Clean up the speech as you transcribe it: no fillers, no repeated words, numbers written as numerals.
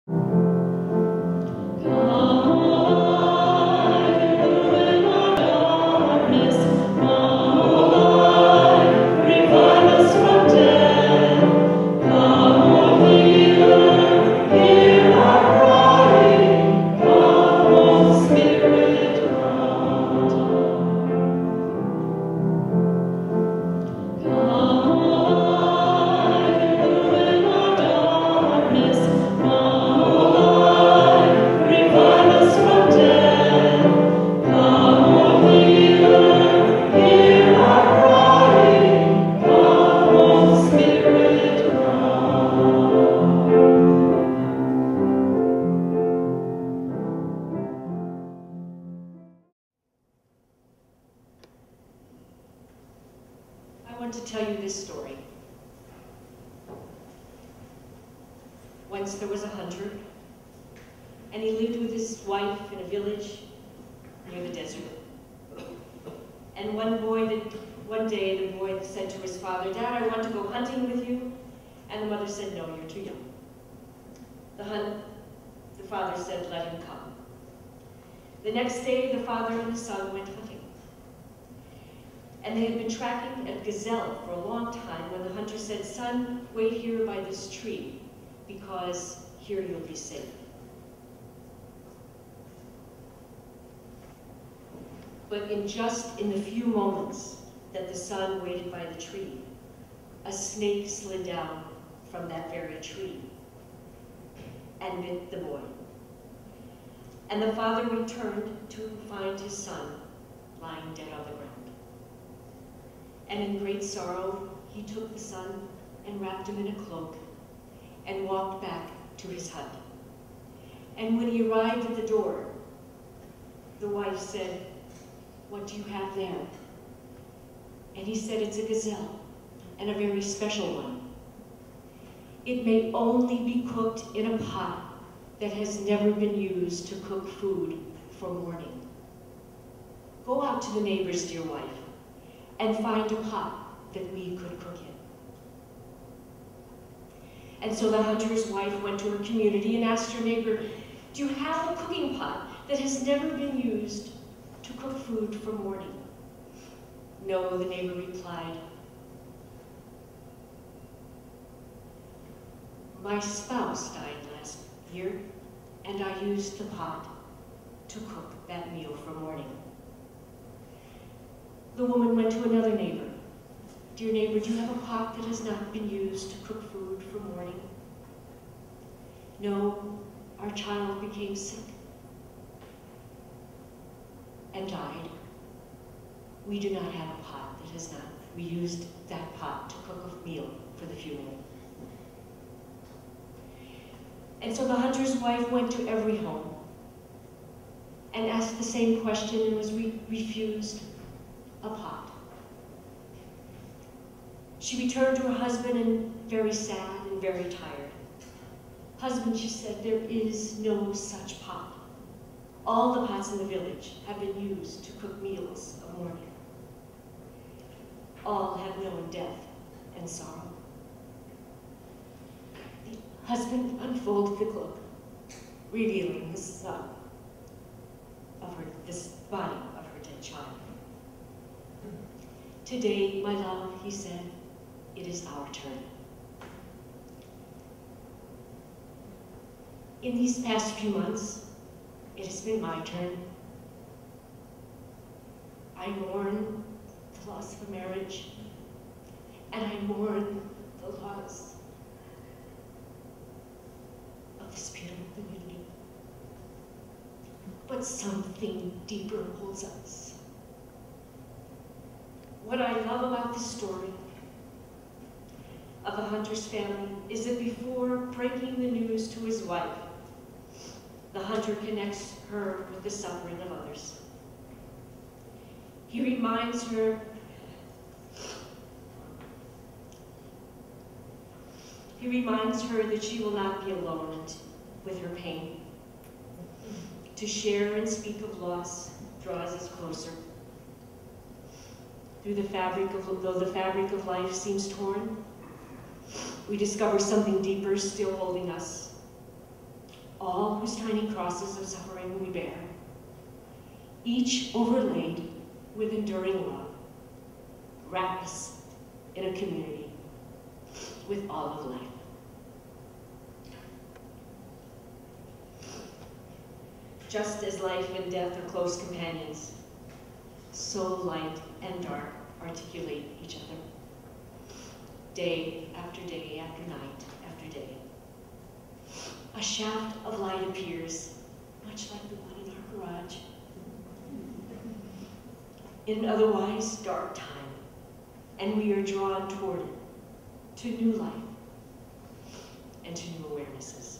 I want to tell you this story. Once there was a hunter, and he lived with his wife in a village near the desert. And one day the boy said to his father, "Dad, I want to go hunting with you." And the mother said, "No, you're too young." The father said, "Let him come." The next day, the father and the son went hunting. And they had been tracking a gazelle for a long time when the hunter said, "Son, wait here by this tree, because here you'll be safe." But in the few moments that the son waited by the tree, a snake slid down from that very tree and bit the boy. And the father returned to find his son lying dead on the ground. And in great sorrow, he took the son and wrapped him in a cloak and walked back to his hut. And when he arrived at the door, the wife said, "What do you have there?" And he said, "It's a gazelle, and a very special one. It may only be cooked in a pot that has never been used to cook food for morning. Go out to the neighbors, dear wife, and find a pot that we could cook in." And so the hunter's wife went to her community and asked her neighbor, "Do you have a cooking pot that has never been used to cook food for morning?" "No," the neighbor replied. "My spouse died last year, and I used the pot to cook that meal for morning." The woman went to another neighbor. "Dear neighbor, do you have a pot that has not been used to cook food for morning?" "No, our child became sick and died. We do not have a pot that has not. We used that pot to cook a meal for the funeral." And so the hunter's wife went to every home and asked the same question and was refused a pot. She returned to her husband and very sad and very tired. "Husband," she said, "there is no such pot. All the pots in the village have been used to cook meals of morning. All have known death and sorrow." The husband unfolded the cloak, revealing the son of this body of her dead child. "Today, my love," he said, "it is our turn." In these past few months, it has been my turn. I mourn the loss of a marriage, and I mourn the loss of the spirit of community. But something deeper holds us. What I love about this story of the hunter's family is that before breaking the news to his wife, the hunter connects her with the suffering of others. He reminds her that she will not be alone with her pain. To share and speak of loss draws us closer. Though the fabric of life seems torn, we discover something deeper still holding us. all whose tiny crosses of suffering we bear, each overlaid with enduring love, wrap us in a community with all of life. Just as life and death are close companions, so light and dark articulate each other. Day after day after night after day. A shaft of light appears, much like the one in our garage, in an otherwise dark time, and we are drawn toward it, to new life and to new awarenesses.